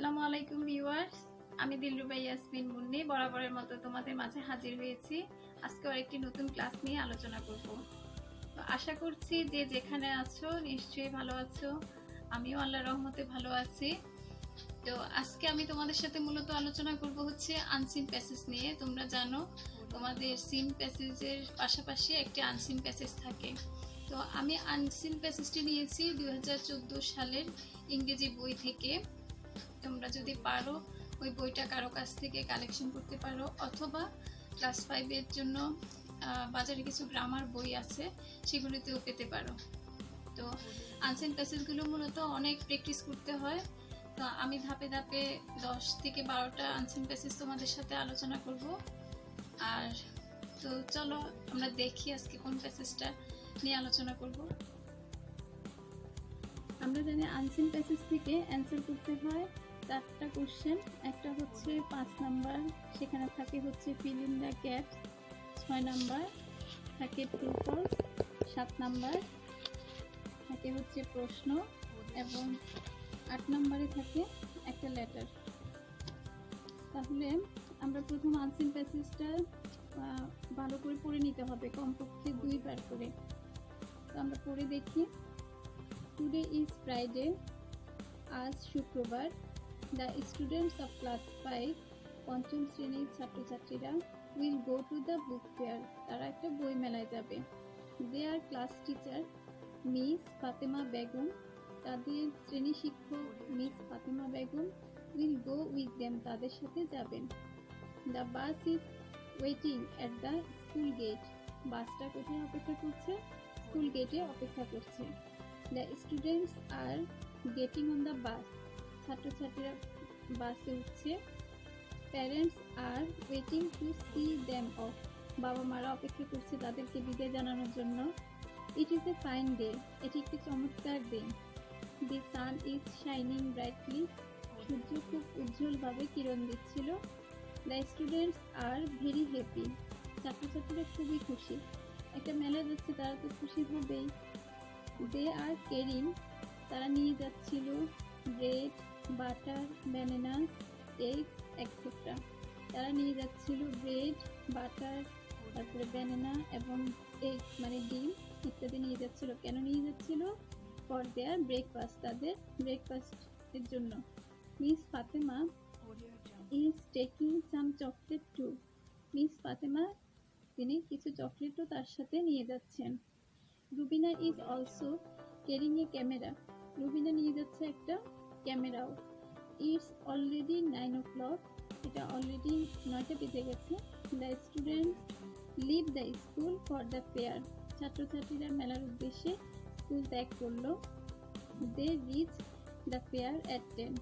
আসসালামু আলাইকুম ভিউয়ার্স, আমি দিলরুবা ইয়াসমিন মুন্নি বরাবরের মতো তোমাদের মাঝে হাজির হয়েছি। আজকে আরেকটি নতুন ক্লাস নিয়ে আলোচনা করব। তো আশা করছি যে যেখানে আছো নিশ্চয়ই ভালো আছো। আমিও আল্লাহর রহমতে ভালো আছি। তো আজকে আমি তোমাদের সাথে মূলত আলোচনা করব হচ্ছে আনসিন প্যাসেজ নিয়ে। তোমরা জানো তোমাদের সিন প্যাসেজের পাশাপাশি একটি আনসিন প্যাসেজ থাকে। তো আমি আনসিন প্যাসেজটি নিয়েছি 2014 সালের ইংরেজি বই থেকে। তোমরা যদি পারো ওই বইটা কারো কাছ থেকে কালেকশন করতে পারো, অথবা ক্লাস 5-এর জন্য বাজারে কিছু গ্রামার বই আছে, সেগুলিতেও পেতে পারো। তো আনসেন প্যাসেজগুলো মূলত অনেক প্র্যাকটিস করতে হয়। তো আমি ধাপে ধাপে 10 থেকে 12টা আনসেন প্যাসেজ তোমাদের সাথে আলোচনা করব। আর তো চলো আমরা দেখি আজকে কোন প্যাসেজটা নিয়ে আলোচনা করব। আমরা জানি আনসেন প্যাসেজ থেকে অ্যান্সার করতে হয় 4টা কোশ্চেন। একটা হচ্ছে 5 নাম্বার, সেখানে থাকে হচ্ছে fill in the gaps. 6 number থাকে ট্রু ফলস। 7 নাম্বার থাকে হচ্ছে প্রশ্ন, এবং 8 নাম্বারে থাকে একটা লেটার। তাহলে আমরা প্রথম আনসেন প্যাসেজটা ভালো করে পড়ে নিতে হবে, কমপক্ষে 2 বার করে। তো আমরা পড়ে দেখি। টুডে ইজ ফ্রাইডে, আজ শুক্রবার। The students of class 5 পঞ্চম শ্রেণীর ছাত্রছাত্রীরা will go to the book fair, তারা একটা বই মেলায় যাবে। Their class teacher miss Fatema Begum, তাদের শ্রেণী শিক্ষক miss Fatema Begum will go with them, তাদের সাথে যাবেন। The bus is waiting at the school gate, বাসটা কোথায় অপেক্ষা করছে? স্কুল গেটে অপেক্ষা করছে। The students are getting on the bus, ছাত্রছাত্রীরা বাসে উঠছে। Parents are waiting to C them of, বাবা মারা অপেক্ষা করছে তাদেরকে বিদায় জানানোর জন্য। It is a fine day, এটি একটি চমৎকার দিন। দি সান ইজ শাইনিং ব্রাইটলি, সূর্য খুব উজ্জ্বলভাবে কিরণ দিচ্ছিল। The students are very happy, ছাত্রছাত্রীরা খুবই খুশি। একটা মেলা যাচ্ছে, তারা তো খুশি হবেই। দে আর ক্যারিং, তারা নিয়ে যাচ্ছিল bread, butter, banana, egg etcetera. তারা নিয়ে যাচ্ছিল ব্রেড, বাটার, তারপরে ব্যানানা এবং এগ মানে ডিম ইত্যাদি নিয়ে যাচ্ছিল। কেন নিয়ে যাচ্ছিল? ফর দেয়ার ব্রেকফাস্ট, তাদের ব্রেকফাস্টের জন্য। Miss Fatema is taking some chocolate too, Miss Fatema তিনি কিছু চকলেটও তার সাথে নিয়ে যাচ্ছেন। Rubina is also carrying a camera, Rubina নিয়ে যাচ্ছে একটা ক্যামেরাও। ইটস অলরেডি 9 o'clock, এটা অলরেডি 9টা বেজে গেছে। The students leave the school for the fair, ছাত্রছাত্রীরা মেলার উদ্দেশ্যে স্কুল ত্যাগ করলো। They reach the fair at 10,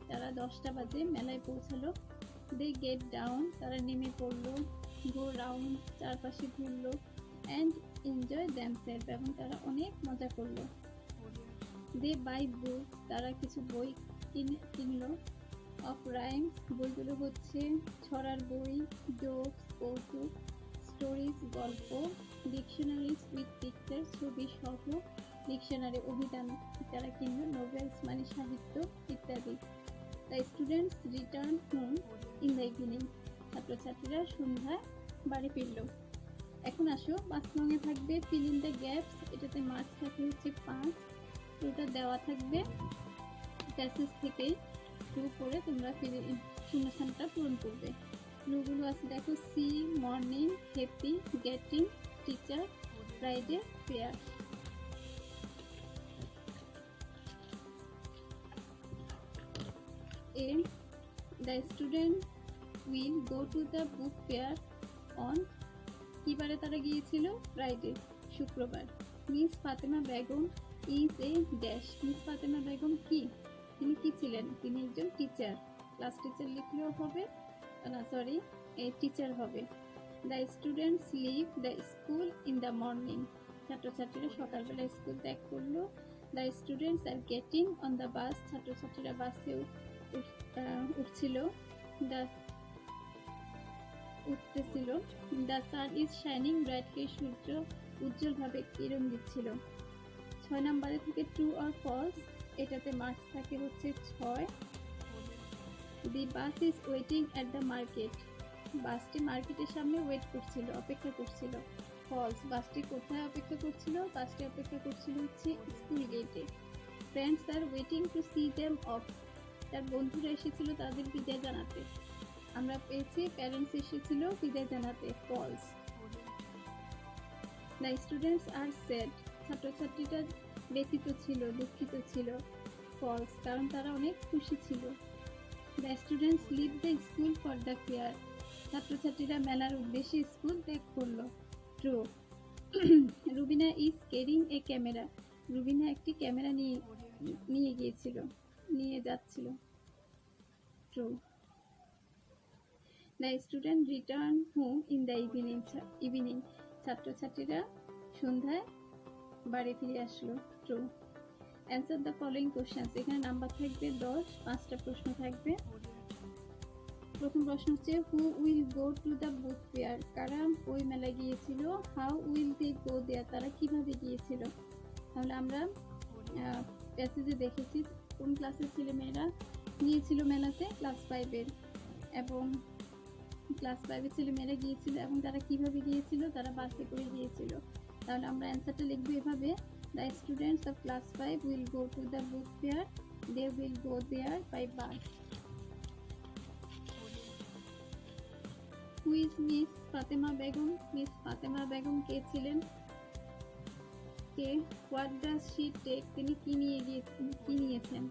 তারা 10টা বাজে মেলায় পৌঁছালো। দে গেট ডাউন, তারা নেমে পড়লো। গো রাউন্ড, চারপাশে ঘুরলো। অ্যান্ড এনজয় দ্যামসেলফ, এবং তারা অনেক মজা করলো। দে বাই বুক, তারা কিছু বই কিনলো। অফ রাইমস, বইগুলো হচ্ছে ছড়ার বই, জোকস কৌতুক, স্টোরিজ গল্প, ডিকশনারিজ উইথ পিকচার, ছবি সহ ডিকশনারি অভিধান তারা কিনলো, নোভেলস মানে সাহিত্য ইত্যাদি। The students return home in the evening, ছাত্রছাত্রীরা সন্ধ্যায় বাড়ি ফিরল। এখন আসো 5 নঙে থাকবে ফিল ইন দ্য গ্যাপস, এটাতে মার্কস থাকে হচ্ছে 5। ওটা দেওয়া থাকবে প্যাসেজ থেকে শুরু করে তোমরা শূন্যস্থানটা পূরণ করবে। ক্লুগুলো আছে দেখো, see morning, happy, getting, teacher, Friday, fair. A the student will go to the book fair on, কি বারে তারা গিয়েছিল? ফ্রাইডে, শুক্রবার। Miss Fatema Begum is a dash, Miss Fatema Begum কি? তিনি কি ছিলেন? তিনি একজন টিচার। ক্লাস টিচার লিখলেও হবে, না সরি টিচার হবে। The students leave the school in the morning, ছাত্রছাত্রীরা সকালবেলা স্কুল ত্যাগ করলো। The students are getting on the bus, ছাত্রছাত্রীরা বাসে উঠছিল। উঠতেছিল। The sun is shining brightly, সূর্য উজ্জ্বলভাবে কিরণ দিচ্ছিল। 6 নম্বরে থেকে ট্রু অর ফলস, এটাতে মার্কস থাকে হচ্ছে 6। The bus is waiting at the market, বাসটি মার্কেটের সামনে ওয়েট করছিল, অপেক্ষা করছিল। ফলস, বাসটি কোথায় অপেক্ষা করছিল? বাসটি অপেক্ষা করছিল হচ্ছে স্কুল গেটে। Friends R waiting to C them of, তার বন্ধুরা এসেছিল তাদের বিদায় জানাতে। আমরা পেয়েছি প্যারেন্টস এসেছিল বিদায় জানাতে। False. The students are sad, ছাত্রছাত্রীরা ব্যথিত ছিল, দুঃখিত ছিল। ফলস, কারণ তারা অনেক খুশি ছিল। The students leave the school for the fair, ছাত্রছাত্রীরা মেলার উদ্দেশ্যে স্কুল ত্যাগ করলো। True. Rubina is carrying a camera, Rubina একটি ক্যামেরা নিয়ে গিয়েছিল, নিয়ে যাচ্ছিল। True. The student return home in the evening, ছাত্রছাত্রীরা সন্ধ্যায় বাড়ি ফিরে আসলো। True. Answer the following questions, এখানে নাম্বার থাকবে 10, 5টা প্রশ্ন থাকবে। প্রথম প্রশ্ন হচ্ছে who will go to the book fair, কারা ওই মেলায় গিয়েছিল। হাউ উইল দে গো দেয়ার, তারা কিভাবে গিয়েছিল। তাহলে আমরা প্যাসেজে দেখেছি কোন ক্লাসের ছেলেমেয়েরা গিয়েছিল মেলাতে, ক্লাস 5-এর, এবং ক্লাস 5-এর ছেলেমেয়েরা গিয়েছিল এবং তারা কিভাবে গিয়েছিল, তারা বাসে করে গিয়েছিল। তাহলে আমরা অ্যান্সারটা লিখবো এভাবে, the students of class 5 will go to the book fair, they will go there by bus. Who is miss Fatema Begum, miss Fatema Begum কে ছিলেন, কে। হোয়াট ডাজ শি টেক, তিনি কি নিয়েছেন।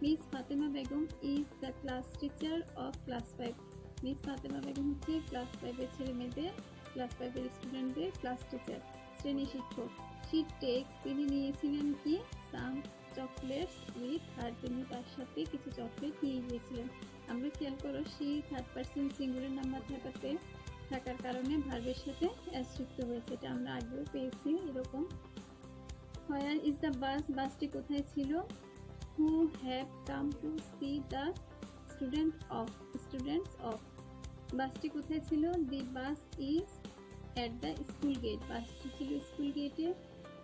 Miss Fatema Begum is the class teacher of class 5, miss Fatema Begum হচ্ছে class 5-এর ছেলে মেয়েদের, class 5-এর স্টুডেন্টদের ক্লাস টিচার, শ্রেণী শিক্ষক। শি টেক্স, তিনি নিয়েছিলেন কি, সাম চকলেটস উইথ হার, তিনি তার সাথে কিছু চকলেট নিয়ে গিয়েছিলেন। আমরা খেয়াল করো she third person singular number থাকার কারণে ভার্বের সাথে এস যুক্ত হয়েছে, এটা আমরা আগেও পেয়েছি এরকম। হোয়ার ইজ দ্য বাস, বাসটি কোথায় ছিল। Who have come to see the students of, বাসটি কোথায় ছিল। The bus is at the school gate, বাসটি ছিল স্কুল গেটে।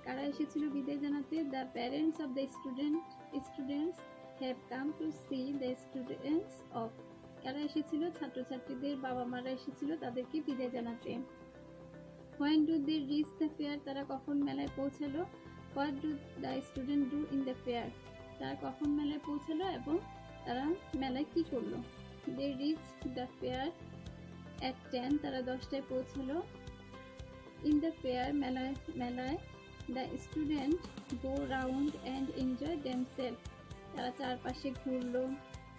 কারা এসেছিল বিদায় জানাতে। The parents of the students have come to see the students of, কারা এসেছিল, ছাত্রছাত্রীদের বাবা মারা এসেছিল তাদেরকে বিদায় জানাতে। When do they reach the fair, তারা কখন মেলায় পৌঁছালো। What do the student do in the fair, তারা কখন মেলায় পৌঁছালো এবং তারা মেলায় কি করলো। They reach the fair at 10, তারা 10টায় পৌঁছালো। ইন দ্য ফেয়ার, মেলায় the student go round and enjoy themselves, তারা চারপাশে ঘুরলো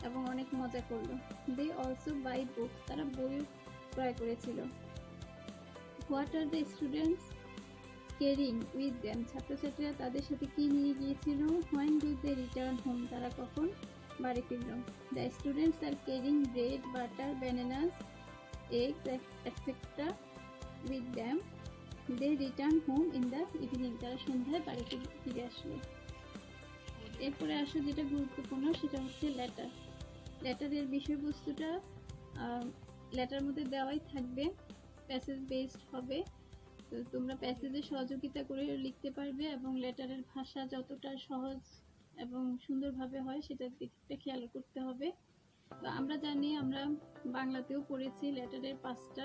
এবং অনেক মজা করলো। দে অলসো বাই বুক, তারা বই ক্রয় করেছিল। What are the students carrying with them, ছাত্রছাত্রীরা তাদের সাথে কি নিয়ে গিয়েছিল। When do they return home, তারা কখন বাড়ি ফিরল। The students are carrying bread, butter, bananas, eggs etcetera with them. They return home in the evening, তারা সন্ধ্যায় বাড়ি ফিরে আসলো। এরপরে আসো যেটা গুরুত্বপূর্ণ সেটা হচ্ছে লেটার। লেটারের বিষয়বস্তুটা লেটার মধ্যে দেওয়াই থাকবে, প্যাসেজ বেসড হবে। তো তোমরা প্যাসেজে সহযোগিতা করে লিখতে পারবে এবং লেটারের ভাষা যতটা সহজ এবং সুন্দরভাবে হয় সেটার দিকটা খেয়াল করতে হবে। তো আমরা জানি, আমরা বাংলাতেও পড়েছি লেটারের 5টা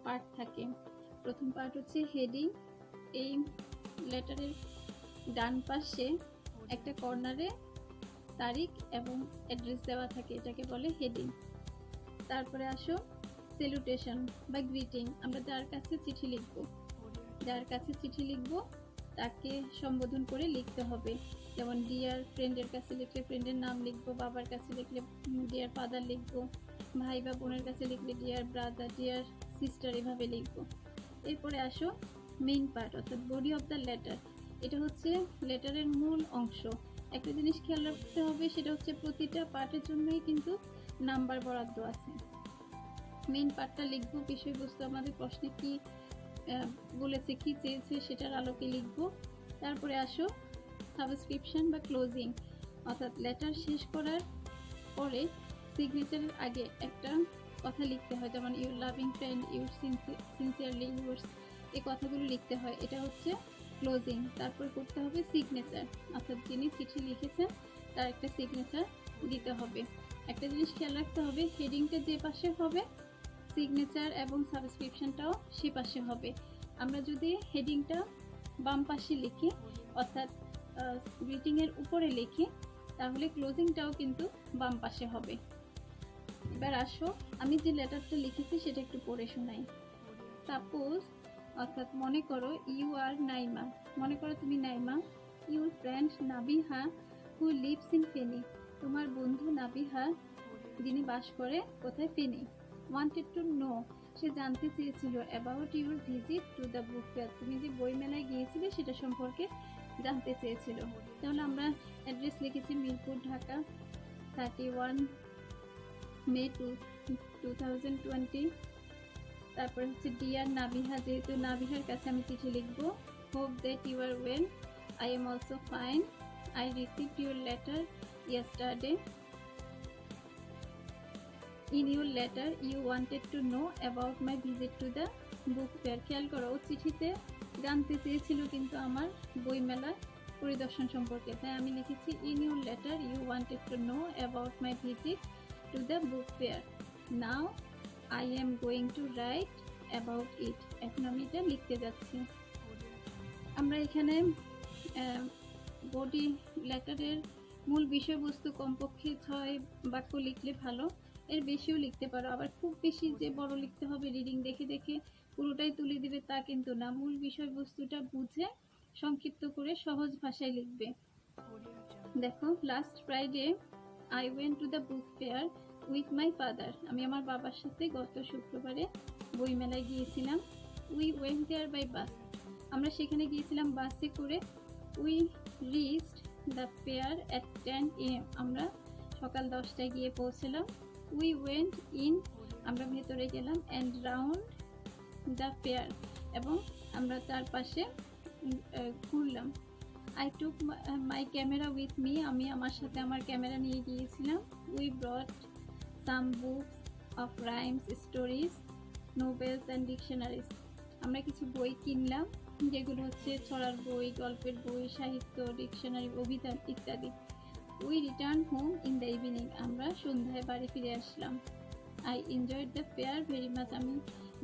পার্ট থাকে। প্রথম পার্ট হচ্ছে হেডিং, এই লেটারের ডান পাশে একটা কর্নারে তারিখ এবং অ্যাড্রেস দেওয়া থাকে, এটাকে বলে হেডিং। তারপরে আসো স্যালুটেশন বা গ্রিটিং, আমরা যার কাছে চিঠি লিখব তাকে সম্বোধন করে লিখতে হবে। যেমন ডিয়ার, ফ্রেন্ডের কাছে লিখলে ফ্রেন্ডের নাম লিখবো, বাবার কাছে লিখলে ডিয়ার ফাদার লিখবো, ভাই বা বোনের কাছে লিখলে ডিয়ার ব্রাদার, ডিয়ার সিস্টার, এভাবে লিখবো। এরপরে আসো মেইন পার্ট অর্থাৎ বডি অফ দ্য লেটার, এটা হচ্ছে লেটারের মূল অংশ। একটা জিনিস খেয়াল রাখতে হবে, সেটা হচ্ছে প্রতিটা পার্টের জন্যই কিন্তু নাম্বার বরাদ্দ আছে। মেইন পার্টটা লিখবো, বিষয়বস্তু আমাদের প্রশ্নে কি বলেছে, কি চেয়েছে সেটার আলোকে লিখবো। তারপরে আসো সাবস্ক্রিপশন বা ক্লোজিং, অর্থাৎ লেটার শেষ করার পরে সিগনেচারের আগে একটা কথা লিখতে হয়, যেমন your loving friend, your sincerely yours, এই কথাগুলো লিখতে হয়, এটা হচ্ছে ক্লোজিং। তারপর করতে হবে সিগনেচার, অর্থাৎ যিনি চিঠি লিখেছেন তার একটা সিগনেচার দিতে হবে। একটা জিনিস খেয়াল রাখতে হবে, হেডিংটা যে পাশে হবে সিগনেচার এবং সাবস্ক্রিপশনটাও সে পাশে হবে। আমরা যদি হেডিংটা বাম পাশে লিখি অর্থাৎ গ্রিটিংয়ের উপরে লিখি তাহলে ক্লোজিংটাও কিন্তু বাম পাশে হবে। এবার আসো আমি যে লেটারটা লিখেছি সেটা একটু পড়ে শোনাই। সাপোজ অর্থাৎ মনে করো ইউ আর নাইমা, মনে করো তুমি Naima. Your friend Nabiha who lives in Feni, তোমার বন্ধু নাবিহা যিনি বাস করে কোথায়, ফেনী। ওয়ান্টেড টু নো, সে জানতে চেয়েছিল about your visit to the book fair, তুমি যে বই মেলায় গিয়েছিলে সেটা সম্পর্কে জানতে চেয়েছিল। তাহলে আমরা অ্যাড্রেস লিখেছি মিরপুর, ঢাকা, 31 মে 2020। তারপর হচ্ছে ডিয়ার নাবিহা, যেহেতু নাবিহার কাছে আমি চিঠি লিখবো। Hope that you are well, I am also fine, I received your letter yesterday. In your letter you wanted to know about my visit to the book fair. খেয়াল করো চিঠিতে জানতে চেয়েছিল কিন্তু আমার বইমেলা পরিদর্শন সম্পর্কে, তাই আমি লিখেছি in your letter you wanted to know about my visit to the book fair. Now I am going to write about it. এখন আমি এটা লিখতে যাচ্ছি। আমরা এখানে বডি লেটারের মূল বিষয়বস্তু কমপক্ষে 6 বাক্য লিখলে ভালো, এর বেশিও লিখতে পারো। আবার খুব বেশি যে বড় লিখতে হবে রিডিং দেখে দেখে পুরোটাই তুলে দিবে তা কিন্তু না, মূল বিষয়বস্তুটা বুঝে সংক্ষিপ্ত করে সহজ ভাষায় লিখবে। দেখো, last Friday I went to the book fair with my father, আমি আমার বাবার সাথে গত শুক্রবারে বইমেলায় গিয়েছিলাম। We went there by bus, আমরা সেখানে গিয়েছিলাম বাসে করে। We reached the fair at 10 AM, আমরা সকাল 10টায় গিয়ে পৌঁছলাম। উই ওয়েন্ট ইন, আমরা ভেতরে গেলাম। অ্যান্ড রাউন্ড দ্য ফেয়ার, এবং আমরা চারপাশে ঘুরলাম। I took my camera with me, আমি আমার সাথে আমার ক্যামেরা নিয়ে গিয়েছিলাম। We brought some books of rhymes, stories, novels and dictionaries, আমরা কিছু বই কিনলাম যেগুলো হচ্ছে ছড়ার বই, গল্পের বই, সাহিত্য, ডিকশনারি, অভিধান ইত্যাদি। We return home in the evening, আমরা সন্ধ্যায় বাড়ি ফিরে আসলাম। I enjoyed the fair very much, আমি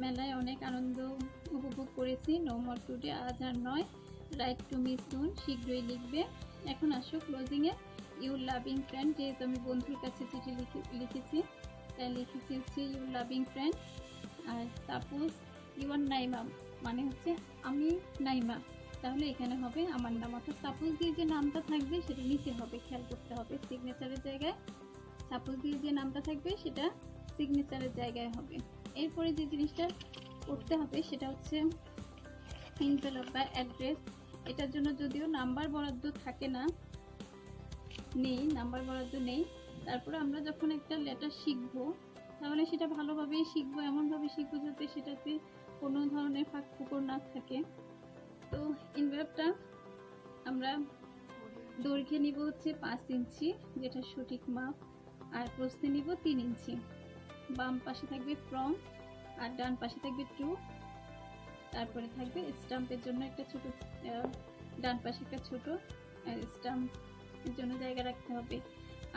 মেলায় অনেক আনন্দ উপভোগ করেছি। নো মোর টুডে, আজ আর নয়। রাইট টু মি সুন, শীঘ্রই লিখবে। এখন আসো ক্লোজিংয়ে। ইউর লাভিং ফ্রেন্ড, যেহেতু আমি বন্ধুর কাছে চিঠি লিখেছি তাই লিখেছি হচ্ছে ইউর লাভিং ফ্রেন্ড। আর সাপোজ ইউর নাইমা মানে হচ্ছে আমি নাইমা, তাহলে এখানে হবে আমার নাম। অর্থাৎ সাপোজ দিয়ে যে নামটা থাকবে সেটা নিচে হবে, খেয়াল করতে হবে। সিগনেচারের জায়গায় সাপোজ দিয়ে যে নামটা থাকবে সেটা সিগনেচারের জায়গায় হবে। এরপরে যে জিনিসটা করতে হবে সেটা হচ্ছে এনভেলপ বা অ্যাড্রেস। এটার জন্য যদিও নাম্বার বরাদ্দ থাকে না, নেই, নাম্বার বরাদ্দ নেই। তারপরে আমরা যখন একটা লেটার শিখবো তাহলে সেটা ভালোভাবেই শিখবো, এমনভাবে শিখবো যাতে সেটাতে কোনো ধরনের ফাঁক ফোকর না থাকে। তো এনভেলপটা আমরা দৈর্ঘ্যে নিব হচ্ছে 5 ইঞ্চি, যেটা সঠিক মাপ, আর প্রস্থে নিব 3 ইঞ্চি। বাম পাশে থাকবে ফ্রম আর ডান পাশে থাকবে টু। তারপরে থাকবে স্টাম্পের জন্য একটা ছোট, ডান পাশে একটা ছোট স্টাম্পের জন্য জায়গা রাখতে হবে।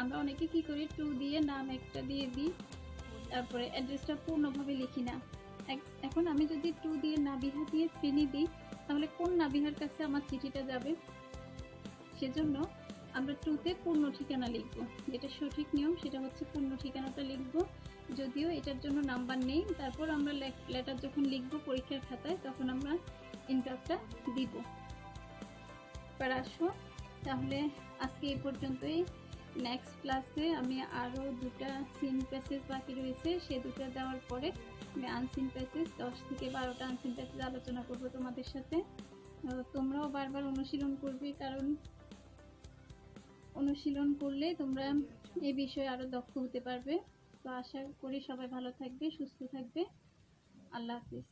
আমরা অনেকে কি করি, টু দিয়ে নাম একটা দিয়ে দিই, তারপরে অ্যাড্রেসটা পূর্ণভাবে লিখি না। এখন আমি যদি টু দিয়ে নাবিহা দিয়ে ফেনী দিই তাহলে কোন নাবিহার কাছে আমার চিঠিটা যাবে? সেজন্য আমরা টুতে পূর্ণ ঠিকানা লিখবো, যেটা সঠিক নিয়ম সেটা হচ্ছে পূর্ণ ঠিকানাটা লিখবো। যদিও এটার জন্য নাম্বার নেই, তারপর আমরা লেটার যখন লিখবো পরীক্ষার খাতায় তখন আমরা এনভেলপটা দিব। এবার আসো, তাহলে আজকে এই পর্যন্তই। নেক্সট ক্লাসে আমি আরও 2টা সিন প্যাসেজ বাকি রয়েছে, সে 2টা দেওয়ার পরে আমি আনসিন প্যাসেজ 10 থেকে 12টা আনসিন প্যাসেজ আলোচনা করব তোমাদের সাথে। তোমরাও বারবার অনুশীলন করবে, কারণ অনুশীলন করলে তোমরা এই বিষয়ে আরো দক্ষ হতে পারবে। তো আশা করি সবাই ভালো থাকবে, সুস্থ থাকবে। আল্লাহ হাফিজ।